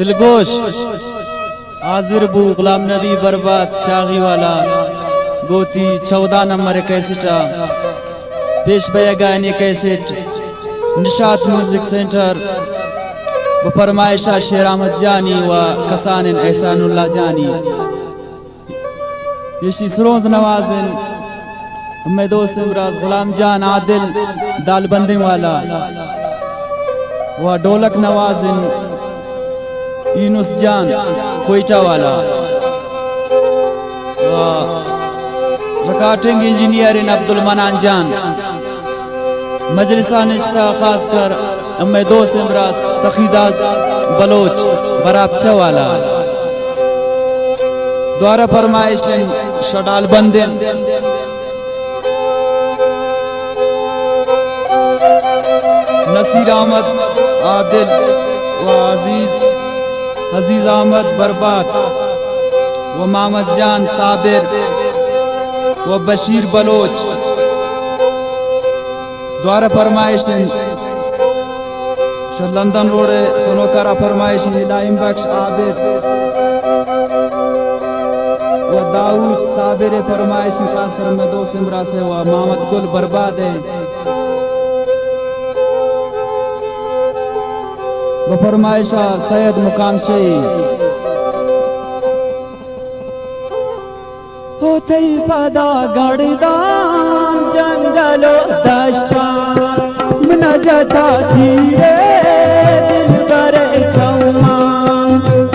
दिलगोश हाजिर बू गुलाम नबी बर्बाद शागी वाला गोती 14 नंबर कैसेटा पेश बया गायने कैसेट निशात म्यूजिक सेंटर फरमाइशा शेर अहमद जानी व कसान एहसानुल्लाह जानी यशी सरोज नवाजिन मैं दोस्त इमराज गुलाम जान आदिल दालबंदी वाला व ढोलक नवाजिन यूनुस जान कोयटा वाला व रिकॉर्डिंग इंजीनियर अब्दुल मनान जान मजलिसा निश्ता खासकर मैं दोस्त इमराज सखीदाद बलोच बराबचा वाला द्वारा फरमाइश शडाल बंदे नसीर अहमद आदिल व अजीज अहमद बर्बाद व मोहम्मद जान साबिर व बशीर बलोच द्वारा फरमाइश लंदन रोड सोनोकरा फरमाइश इलाइम बख्श आबिद व दाऊद साबिर फरमाइश खासकर में दोस्त इमरा से व मोहम्मद गुल बर्बाद है व फरमाइशा सैयद मुकाम शही होते पदा गड़दान जंगलो दश्तान न जता धीरे दिल बरे चौमा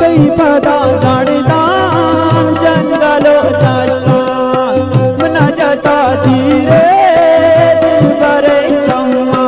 कई पदा गड़दान जंगलो दश्तान न जता धीरे दिल बरे चौमा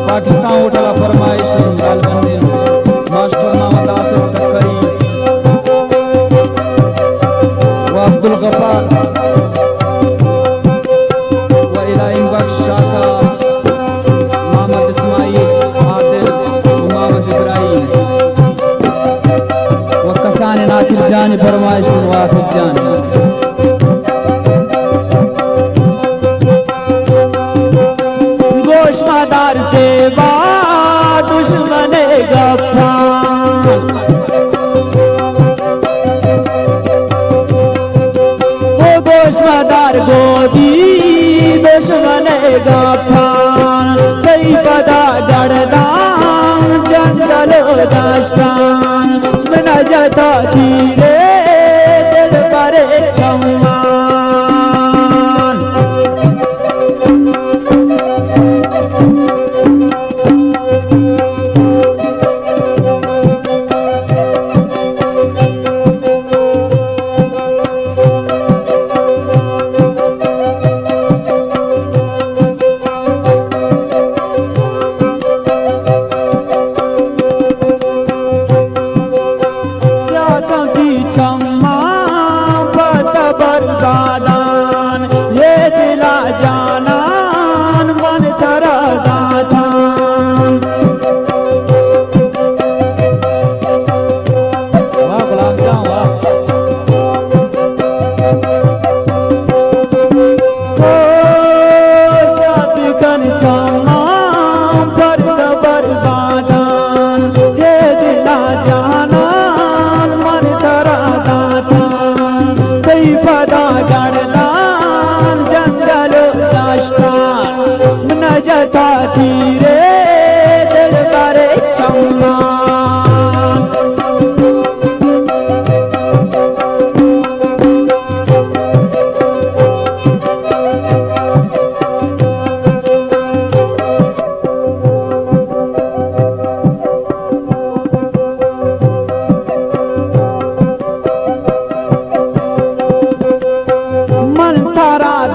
पाकिस्तान उठा फरमाइश मास्टर मोहम्मद आसिफ तकरी व अब्दुल गफ्फार व इलाइम बख्श शाखा मोहम्मद इस्माइल आदिल मोहम्मद इब्राहिम व कसान नाकिर जान फरमाइश वाफिद जान गोशमादार से दुश्मन गफ्फार वो गोशमादार गोदी दुश्मन गफ्फार कई पदा गड़दान जंगलो दश्तान न जता धीरे दिल बरे चौमा जता धीरे दिल करे चम्मा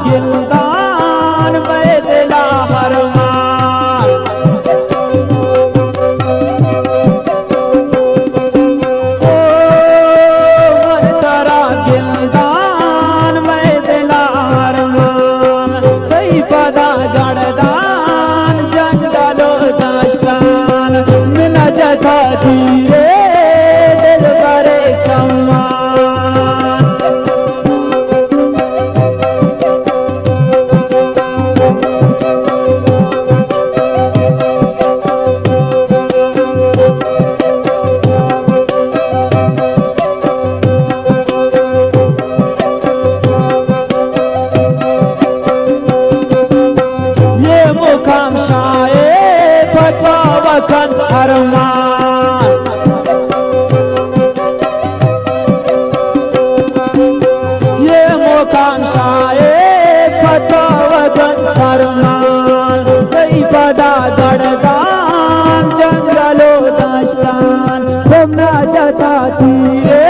दिलदान में दिला हरमान ओ मन तारा दिलदान में दिला हरमान कई पदा गड़दान जंगलो दास्तान मिना जता धीरे दिल करे चम्मा मुकाम शाये फतवा वतन अरमान ये मुकाम शाये फतवा वतन अरमान कई पदा गड़दान जंगलो दास्तान घूमना जता धीरे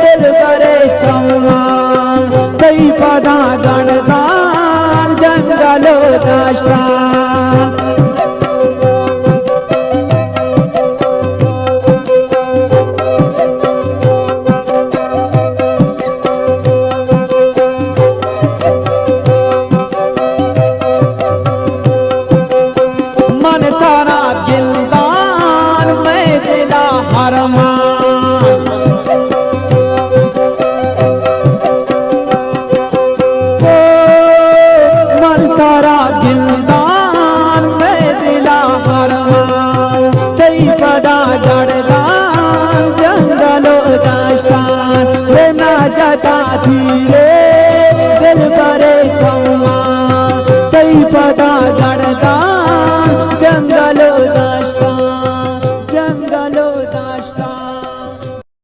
दिल करे चम्मान कई पदा गड़दान जंगलो दास्तान मन तारा दिलदान में दिला हरमान मन तारा दिलदान में दिला हरमान कई पदा गड़दान जंगलो दास्तान प्रेम ना जता धीरे